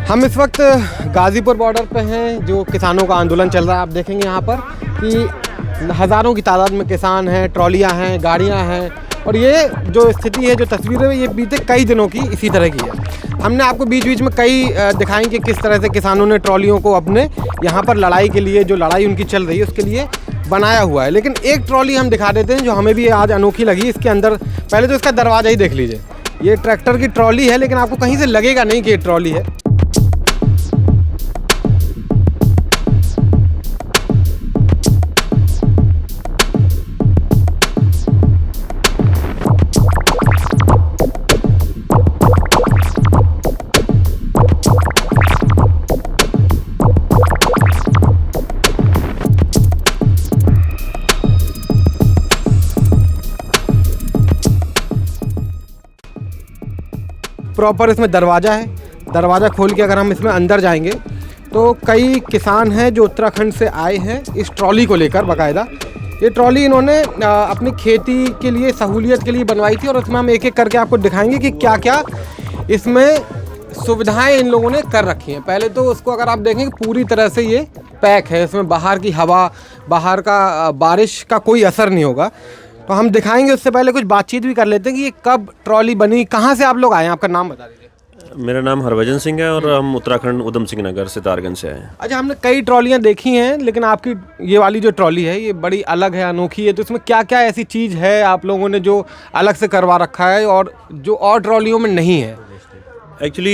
हम इस वक्त गाज़ीपुर बॉर्डर पे हैं, जो किसानों का आंदोलन चल रहा है। आप देखेंगे यहाँ पर कि हज़ारों की तादाद में किसान हैं, ट्रॉलियाँ हैं, गाड़ियाँ हैं, और ये जो स्थिति है, जो तस्वीरें हैं, ये बीते कई दिनों की इसी तरह की है। हमने आपको बीच बीच में कई दिखाई कि किस तरह से किसानों ने ट्रॉलियों को अपने यहाँ पर लड़ाई के लिए, जो लड़ाई उनकी चल रही है उसके लिए बनाया हुआ है। लेकिन एक ट्रॉली हम दिखा देते हैं जो हमें भी आज अनोखी लगी। इसके अंदर पहले तो इसका दरवाज़ा ही देख लीजिए। ये ट्रैक्टर की ट्रॉली है, लेकिन आपको कहीं से लगेगा नहीं कि ये ट्रॉली है। प्रॉपर इसमें दरवाज़ा है। दरवाज़ा खोल के अगर हम इसमें अंदर जाएंगे तो कई किसान हैं जो उत्तराखंड से आए हैं इस ट्रॉली को लेकर। बाकायदा ये ट्रॉली इन्होंने अपनी खेती के लिए, सहूलियत के लिए बनवाई थी, और उसमें हम एक एक करके आपको दिखाएंगे कि क्या क्या इसमें सुविधाएं इन लोगों ने कर रखी हैं। पहले तो उसको अगर आप देखें पूरी तरह से ये पैक है, इसमें बाहर की हवा, बाहर का बारिश का कोई असर नहीं होगा। तो हम दिखाएंगे, उससे पहले कुछ बातचीत भी कर लेते हैं कि ये कब ट्रॉली बनी, कहाँ से आप लोग आए हैं, आपका नाम बता दीजिए। मेरा नाम हरभजन सिंह है और हम उत्तराखंड उधम सिंह नगर सितारगंज से आए हैं। अच्छा, हमने कई ट्रॉलियाँ देखी हैं, लेकिन आपकी ये वाली जो ट्रॉली है ये बड़ी अलग है, अनोखी है। तो इसमें क्या क्या ऐसी चीज़ है आप लोगों ने जो अलग से करवा रखा है और जो और ट्रॉलियों में नहीं है? एक्चुअली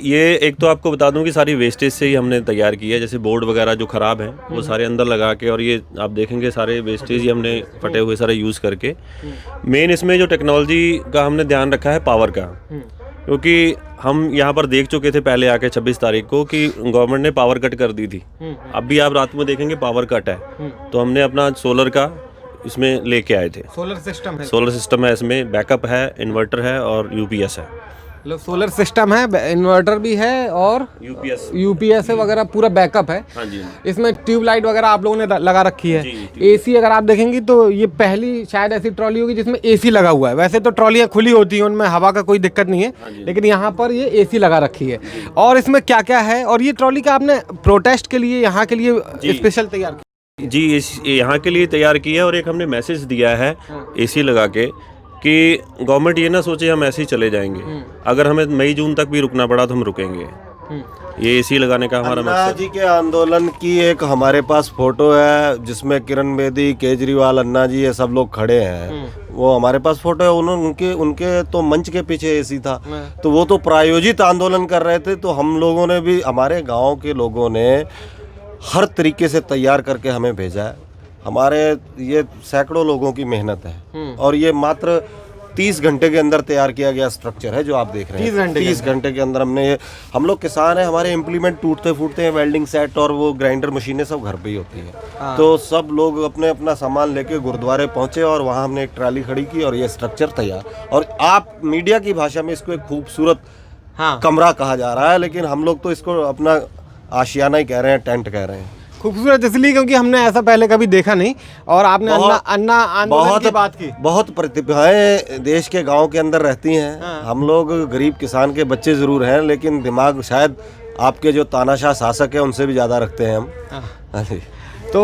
ये एक तो आपको बता दूं कि सारी वेस्टेज से ही हमने तैयार की है। जैसे बोर्ड वगैरह जो ख़राब हैं वो सारे अंदर लगा के, और ये आप देखेंगे सारे वेस्टेज ही हमने फटे हुए सारे यूज़ करके। मेन इसमें जो टेक्नोलॉजी का हमने ध्यान रखा है पावर का, क्योंकि हम यहाँ पर देख चुके थे पहले आके 26 तारीख को कि गवर्नमेंट ने पावर कट कर दी थी। अब भी आप रात में देखेंगे पावर कट है, तो हमने अपना सोलर का इसमें लेके आए थे। सोलर सिस्टम है? सोलर सिस्टम है, इसमें बैकअप है, इन्वर्टर है और यूपीएस है। मतलब सोलर सिस्टम है, इन्वर्टर भी है और यूपीएस है वगैरह, पूरा बैकअप है। हाँ जी। इसमें ट्यूबलाइट वगैरह आप लोगों ने लगा रखी है। एसी अगर आप देखेंगी तो ये पहली शायद ऐसी ट्रॉली होगी जिसमें एसी लगा हुआ है। वैसे तो ट्रॉलियाँ खुली होती हैं, उनमें हवा का कोई दिक्कत नहीं है, लेकिन यहाँ पर ये एसी लगा रखी है। और इसमें क्या क्या है, और ये ट्रॉली का आपने प्रोटेस्ट के लिए, यहाँ के लिए स्पेशल तैयार की? जी, यहाँ के लिए तैयार किया है। और एक हमने मैसेज दिया है एसी लगा के कि गवर्नमेंट ये ना सोचे हम ऐसे ही चले जाएंगे। अगर हमें मई जून तक भी रुकना पड़ा तो हम रुकेंगे। ये एसी लगाने का हमारा अन्ना जी के आंदोलन की एक हमारे पास फोटो है जिसमें किरण बेदी, केजरीवाल, अन्ना जी ये सब लोग खड़े हैं। वो हमारे पास फोटो है। उनके तो मंच के पीछे एसी था, तो वो तो प्रायोजित आंदोलन कर रहे थे। तो हम लोगों ने भी, हमारे गाँव के लोगों ने हर तरीके से तैयार करके हमें भेजा है। हमारे ये सैकड़ों लोगों की मेहनत है, और ये मात्र 30 घंटे के अंदर तैयार किया गया स्ट्रक्चर है जो आप देख रहे हैं। 30 घंटे के अंदर हमने ये, हम लोग किसान हैं, हमारे इम्प्लीमेंट टूटते फूटते हैं, वेल्डिंग सेट और वो ग्राइंडर मशीनें सब घर पे ही होती है। तो सब लोग अपना सामान लेके गुरुद्वारे पहुंचे और वहाँ हमने एक ट्राली खड़ी की और ये स्ट्रक्चर तैयार। और आप मीडिया की भाषा में इसको एक खूबसूरत कमरा कहा जा रहा है, लेकिन हम लोग तो इसको अपना आशियाना ही कह रहे हैं, टेंट कह रहे हैं। खूबसूरत इसलिए क्योंकि हमने ऐसा पहले कभी देखा नहीं। और आपने अन्ना आंदोलन की बात की। बहुत प्रतिभाएं देश के गांव के अंदर रहती हैं। हम लोग गरीब किसान के बच्चे ज़रूर हैं, लेकिन दिमाग शायद आपके जो तानाशाह शासक है उनसे भी ज़्यादा रखते हैं हम। तो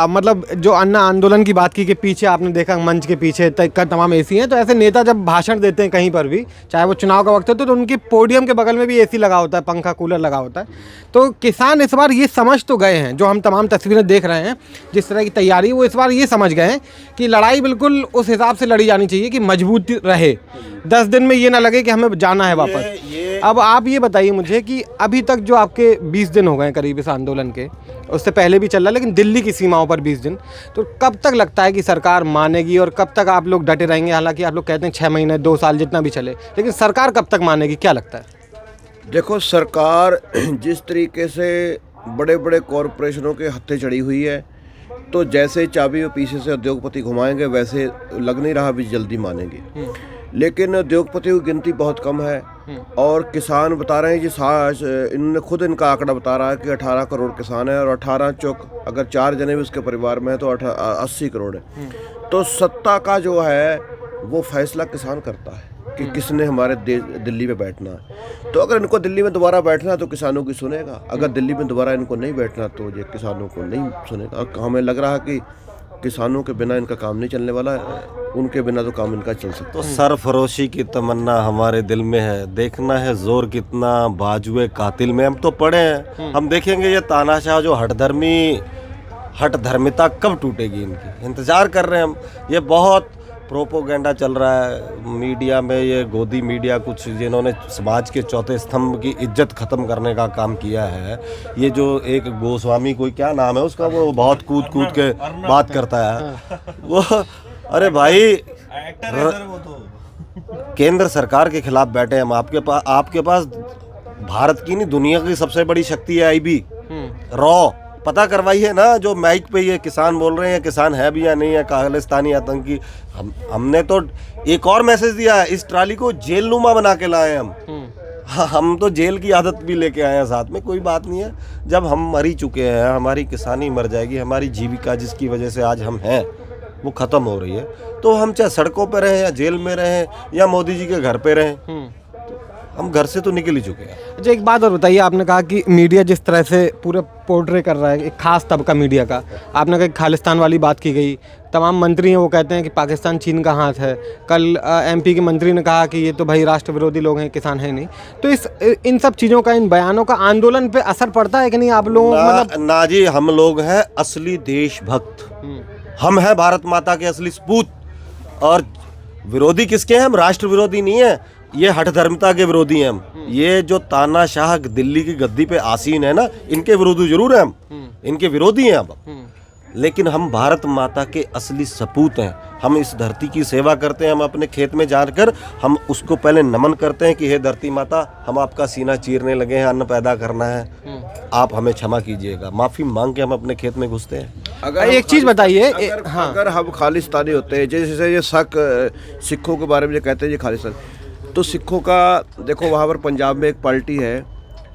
मतलब जो अन्ना आंदोलन की बात की कि पीछे आपने देखा मंच के पीछे का तमाम एसी हैं, तो ऐसे नेता जब भाषण देते हैं कहीं पर भी, चाहे वो चुनाव का वक्त हो, तो उनके पोडियम के बगल में भी एसी लगा होता है, पंखा कूलर लगा होता है। तो किसान इस बार ये समझ तो गए हैं, जो हम तमाम तस्वीरें देख रहे हैं, जिस तरह की तैयारी, वो इस बार ये समझ गए हैं कि लड़ाई बिल्कुल उस हिसाब से लड़ी जानी चाहिए कि मजबूत रहे, 10 दिन में ये ना लगे कि हमें जाना है वापस। अब आप ये बताइए मुझे कि अभी तक जो आपके 20 दिन हो गए करीब इस आंदोलन के, उससे पहले भी चल रहा, लेकिन दिल्ली की सीमाओं पर 20 दिन, तो कब तक लगता है कि सरकार मानेगी और कब तक आप लोग डटे रहेंगे? हालांकि आप लोग कहते हैं 6 महीने, 2 साल, जितना भी चले, लेकिन सरकार कब तक मानेगी, क्या लगता है? देखो, सरकार जिस तरीके से बड़े बड़े कॉरपोरेशनों के हत्थे चढ़ी हुई है, तो जैसे चाबी वो पीछे से उद्योगपति घुमाएंगे वैसे लग नहीं रहा भी जल्दी मानेंगे। लेकिन उद्योगपतियों की गिनती बहुत कम है, और किसान बता रहे हैं कि इन्होंने खुद इनका आंकड़ा बता रहा है कि 18 करोड़ किसान है, और 18 चौक अगर 4 जने भी उसके परिवार में है तो 80 करोड़ है। तो सत्ता का जो है वो फैसला किसान करता है। कि किसने हमारे दिल्ली में बैठना है। तो अगर इनको दिल्ली में दोबारा बैठना तो किसानों की सुनेगा, अगर दिल्ली में दोबारा इनको नहीं बैठना तो ये किसानों को नहीं सुनेगा। और हमें लग रहा कि किसानों के बिना इनका काम नहीं चलने वाला है, उनके बिना तो काम इनका चल सकता तो सरफरोशी की तमन्ना हमारे दिल में है, देखना है जोर कितना बाजुए कातिल में। हम तो पढ़े हैं, हम देखेंगे ये तानाशाह जो हठधर्मिता कब टूटेगी इनकी, इंतजार कर रहे हैं हम। ये बहुत प्रोपोगेंडा चल रहा है मीडिया में, ये गोदी मीडिया कुछ जिन्होंने समाज के चौथे स्तंभ की इज्जत खत्म करने का काम किया है। ये जो एक गोस्वामी, कोई क्या नाम है उसका, वो बहुत कूद कूद के बात करता है वो, अरे भाई केंद्र सरकार के खिलाफ बैठे हम। आपके पास भारत की नहीं दुनिया की सबसे बड़ी शक्ति है IB रॉ, पता करवाइए ना। जो माइक पे ये किसान बोल रहे हैं, किसान है भी या नहीं है, खालिस्तानी आतंकी। हमने तो एक और मैसेज दिया है, इस ट्राली को जेल नुमा बना के लाए हम। हम तो जेल की आदत भी लेके आए हैं साथ में। कोई बात नहीं है, जब हम मर ही चुके हैं, हमारी किसानी मर जाएगी, हमारी जीविका जिसकी वजह से आज हम हैं वो ख़त्म हो रही है, तो हम चाहे सड़कों पर रहें या जेल में रहें या मोदी जी के घर पे रहें, हम घर से तो निकल ही चुके हैं। अच्छा, एक बात और बताइए, आपने कहा कि मीडिया जिस तरह से पूरे पोर्ट्रे कर रहा है, एक खास तबका मीडिया का, आपने कहा खालिस्तान वाली बात की गई, तमाम मंत्री हैं वो कहते हैं कि पाकिस्तान चीन का हाथ है। कल MP के मंत्री ने कहा कि ये तो भाई राष्ट्र विरोधी लोग हैं, किसान है नहीं। तो इन सब चीज़ों का, इन बयानों का आंदोलन पे असर पड़ता है कि नहीं आप लोगों मतलब? ना जी, हम लोग हैं असली देशभक्त, हम हैं भारत माता के असली सपूत। और विरोधी किसके हैं? हम राष्ट्र विरोधी नहीं है, ये हठधर्मिता के विरोधी हैं हम। ये जो तानाशाह दिल्ली की गद्दी पे आसीन है ना, इनके विरोधी जरूर हैं हम, इनके विरोधी हैं हम, लेकिन हम भारत माता के असली सपूत हैं। हम इस धरती की सेवा करते हैं। हम अपने खेत में जाकर हम उसको पहले नमन करते हैं कि हे धरती माता, हम आपका सीना चीरने लगे हैं, अन्न पैदा करना है, आप हमें क्षमा कीजिएगा। माफ़ी मांग के हम अपने खेत में घुसते हैं। अगर एक चीज़ बताइए, अगर हम खालिस्तानी होते हैं, जैसे ये सिखों के बारे में जो कहते हैं ये खालिस्तान, तो सिखों का देखो, वहाँ पर पंजाब में एक पार्टी है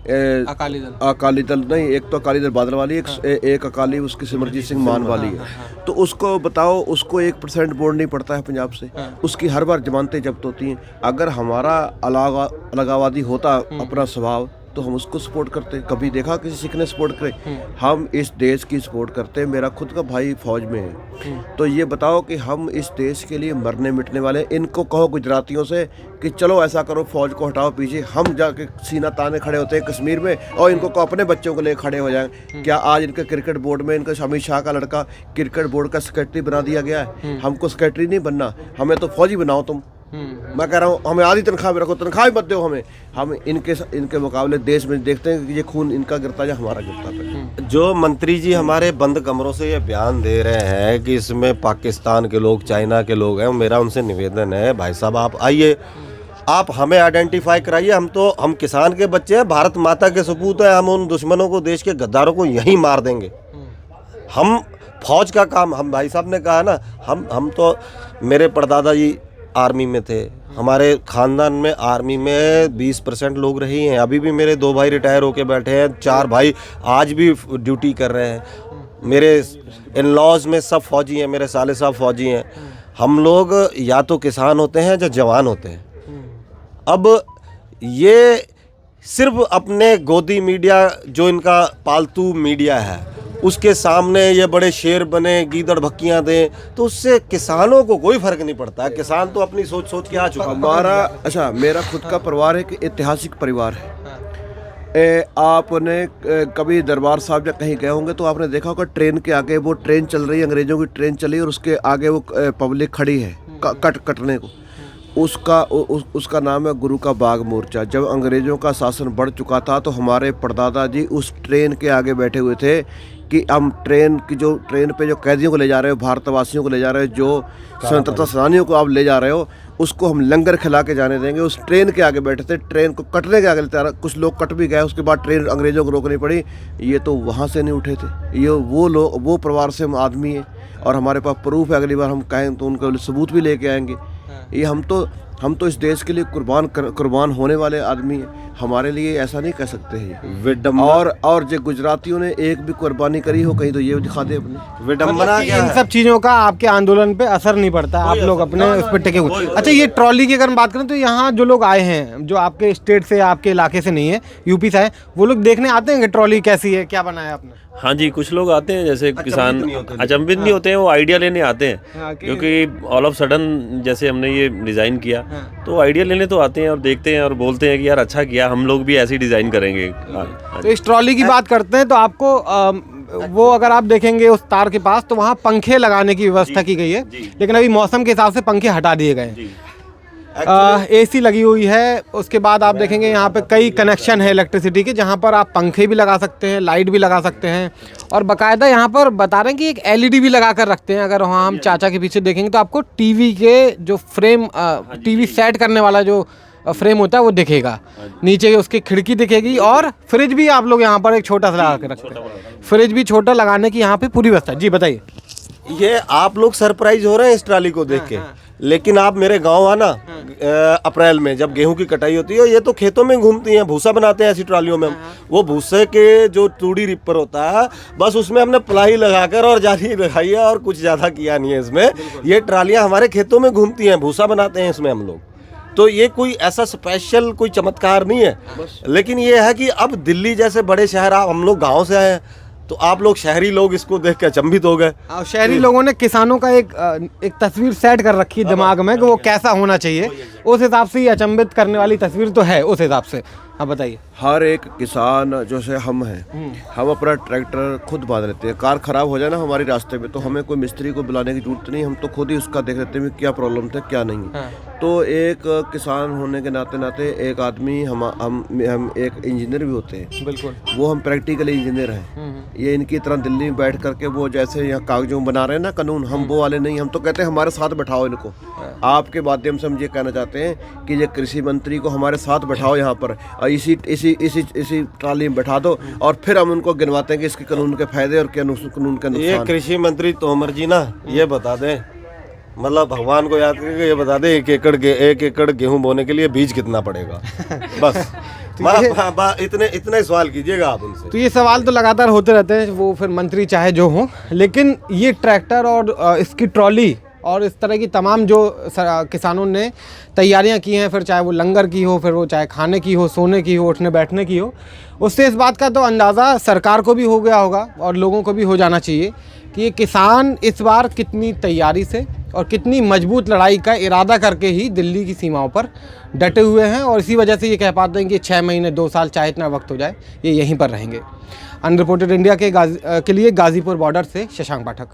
अकाली दल नहीं, एक तो अकाली दल बादल वाली, एक अकाली उसकी सिमरजीत सिंह मान वाली है। तो उसको बताओ, उसको 1% वोट नहीं पड़ता है पंजाब से, उसकी हर बार जमानतें जब्त होती हैं। अगर हमारा अलगावादी होता अपना स्वभाव तो हम उसको सपोर्ट करते। कभी देखा किसी सिख ने सपोर्ट करे? हम इस देश की सपोर्ट करते हैं। मेरा खुद का भाई फौज में है, तो ये बताओ कि हम इस देश के लिए मरने मिटने वाले हैं। इनको कहो गुजरातियों से कि चलो ऐसा करो, फौज को हटाओ पीछे, हम जाके सीना ताने खड़े होते हैं कश्मीर में, और इनको कहो अपने बच्चों को ले खड़े हो जाएं। क्या आज इनके क्रिकेट बोर्ड में इनका अमित शाह का लड़का क्रिकेट बोर्ड का सेक्रेटरी बना दिया गया है? हमको सेक्रेटरी नहीं बनना, हमें तो फौजी बनाओ तुम। मैं कह रहा हूँ हमें आधी तनख्वाह में रखो, तनख्वाह मत दो हमें। हम इनके मुकाबले देश में देखते हैं कि ये खून इनका गिरता है या हमारा गिरता है। जो मंत्री जी हमारे बंद कमरों से ये बयान दे रहे हैं कि इसमें पाकिस्तान के लोग, चाइना के लोग हैं, मेरा उनसे निवेदन है, भाई साहब आप आइए, आप हमें आइडेंटिफाई कराइए। हम किसान के बच्चे हैं, भारत माता के सपूत हैं। हम उन दुश्मनों को, देश के गद्दारों को यहीं मार देंगे। हम फौज का काम, हम भाई साहब ने कहा ना, हम तो, मेरे परदादा जी आर्मी में थे, हमारे ख़ानदान में आर्मी में 20% लोग रहे हैं। अभी भी मेरे 2 भाई रिटायर होके बैठे हैं, 4 भाई आज भी ड्यूटी कर रहे हैं। मेरे इन-लॉज में सब फौजी हैं, मेरे साले साहब फौजी हैं। हम लोग या तो किसान होते हैं या जवान होते हैं। अब ये सिर्फ अपने गोदी मीडिया, जो इनका पालतू मीडिया है, उसके सामने ये बड़े शेर बने, गीदड़ भक्कियां दें, तो उससे किसानों को कोई फर्क नहीं पड़ता है। किसान तो अपनी सोच के आ चुका। हमारा मेरा खुद का परिवार एक ऐतिहासिक परिवार है। आपने कभी दरबार साहब जब कहीं गए होंगे तो आपने देखा होगा ट्रेन के आगे वो ट्रेन चल रही है, अंग्रेजों की ट्रेन चली, और उसके आगे वो पब्लिक खड़ी है कटने को। उसका नाम है गुरु का बाग मोर्चा। जब अंग्रेज़ों का शासन बढ़ चुका था तो हमारे परदादा जी उस ट्रेन के आगे बैठे हुए थे कि हम ट्रेन पे जो कैदियों को ले जा रहे हो, भारतवासियों को ले जा रहे हो, जो स्वतंत्रता सेनानियों को आप ले जा रहे हो, उसको हम लंगर खिला के जाने देंगे। उस ट्रेन के आगे बैठे थे, ट्रेन को कटने के आगे कुछ लोग कट भी गए, उसके बाद ट्रेन अंग्रेज़ों को रोकनी पड़ी। ये तो वहाँ से नहीं उठे थे, ये वो परिवार से हम आदमी हैं, और हमारे पास प्रूफ है। अगली बार हम कहें तो उनका सबूत भी लेके आएंगे। ये हम तो हम तो इस देश के लिए कुर्बान होने वाले आदमी हैं, हमारे लिए ऐसा नहीं कह सकते हैं। विडम्बना और जो गुजरातियों ने एक भी कुर्बानी करी हो कहीं तो ये दिखा दे अपने। विडम्बना क्या इन है? सब चीज़ों का आपके आंदोलन पे असर नहीं पड़ता, आप लोग अपने उस पर टिके हुए। अच्छा, ये ट्रॉली की अगर हम बात करें तो यहाँ जो लोग आए हैं, जो आपके स्टेट से, आपके इलाके से नहीं है, यूपी से आए, वो लोग देखने आते हैं कि ट्रॉली कैसी है, क्या बनाया आपने? हाँ जी, कुछ लोग आते हैं, जैसे किसान नहीं होते। अचंभित नहीं होते हैं, वो आइडिया लेने आते हैं। हाँ, क्योंकि ऑल ऑफ सडन जैसे हमने ये डिज़ाइन किया, तो आइडिया लेने तो आते हैं और देखते हैं और बोलते हैं कि यार अच्छा किया, हम लोग भी ऐसे ही डिज़ाइन करेंगे। तो इस ट्रॉली की बात करते हैं तो आपको वो अगर आप देखेंगे उस तार के पास तो वहाँ पंखे लगाने की व्यवस्था की गई है, लेकिन अभी मौसम के हिसाब से पंखे हटा दिए गए हैं। एसी लगी हुई है। उसके बाद आप देखेंगे यहाँ पे कई कनेक्शन है इलेक्ट्रिसिटी के, जहाँ पर आप पंखे भी लगा सकते हैं, लाइट भी लगा सकते हैं, और बाकायदा यहाँ पर बता रहे हैं कि एक एलईडी भी लगा कर रखते हैं। अगर वहाँ हम चाचा के पीछे देखेंगे तो आपको टीवी के जो फ्रेम, टीवी सेट करने वाला जो फ्रेम होता है वो दिखेगा, नीचे उसकी खिड़की दिखेगी, और फ्रिज भी आप लोग यहाँ पर एक छोटा सा लगा के रखते हैं। फ्रिज भी छोटा लगाने की यहाँ पे पूरी व्यवस्था। जी बताइए। ये आप लोग सरप्राइज हो रहे हैं इस ट्राली को देख के, लेकिन आप मेरे गांव आना अप्रैल में जब गेहूं की कटाई होती है, ये तो खेतों में घूमती हैं, भूसा बनाते हैं ऐसी ट्रालियों में। वो भूसे के जो तूड़ी रिपर होता है, बस उसमें हमने प्लाई लगाकर और जाली लगाई है और कुछ ज्यादा किया नहीं है इसमें। ये ट्रालियां हमारे खेतों में घूमती हैं, भूसा बनाते हैं इसमें हम लोग। तो ये कोई ऐसा स्पेशल कोई चमत्कार नहीं है, लेकिन ये है कि अब दिल्ली जैसे बड़े शहर, हम लोग गाँव से आए हैं, तो आप लोग शहरी लोग इसको देख के अचंभित हो गए। और शहरी लोगों ने किसानों का एक तस्वीर सेट कर रखी है दिमाग में कि वो कैसा होना चाहिए, उस हिसाब से ये अचंभित करने वाली तस्वीर तो है उस हिसाब से। हाँ बताइए। हर एक किसान जो से हम हैं, हम अपना ट्रैक्टर खुद बांध लेते हैं। कार खराब हो जाए ना हमारे रास्ते में, तो हमें कोई मिस्त्री को बुलाने की जरूरत नहीं, हम तो खुद ही उसका देख लेते हैं क्या प्रॉब्लम था क्या नहीं। तो एक किसान होने के नाते एक आदमी, हम एक इंजीनियर भी होते हैं। बिल्कुल। वो हम प्रैक्टिकल इंजीनियर हैं। ये इनकी तरह दिल्ली में बैठ करके वो जैसे यहाँ कागजों में बना रहे हैं ना कानून, हम वो वाले नहीं। हम तो कहते हैं हमारे साथ बैठाओ इनको। आपके माध्यम से हम ये कहना चाहते हैं कि ये कृषि मंत्री को हमारे साथ बैठाओ यहाँ पर, और इसी ट्राली में बैठा दो, और फिर हम उनको गिनवाते हैं कि इसके कानून के फायदे और क्या कानून का ये नुकसान। कृषि मंत्री तोमर जी ना ये बता दें, मतलब भगवान को याद करके ये बता दें 1 एकड़ गेहूं बोने के लिए बीज कितना पड़ेगा, बस। इतने सवाल कीजिएगा आप उनसे। तो ये सवाल तो लगातार होते रहते हैं, वो फिर मंत्री चाहे जो हो, लेकिन ये ट्रैक्टर और इसकी ट्रॉली और इस तरह की तमाम जो किसानों ने तैयारियां की हैं, फिर चाहे वो लंगर की हो, फिर वो चाहे खाने की हो, सोने की हो, उठने बैठने की हो, उससे इस बात का तो अंदाज़ा सरकार को भी हो गया होगा और लोगों को भी हो जाना चाहिए कि ये किसान इस बार कितनी तैयारी से और कितनी मजबूत लड़ाई का इरादा करके ही दिल्ली की सीमाओं पर डटे हुए हैं, और इसी वजह से ये कह पाते हैं कि 6 महीने 2 साल चाहे इतना वक्त हो जाए ये यहीं पर रहेंगे। अनरिपोर्टेड इंडिया के लिए गाज़ीपुर बॉर्डर से शशांक पाठक।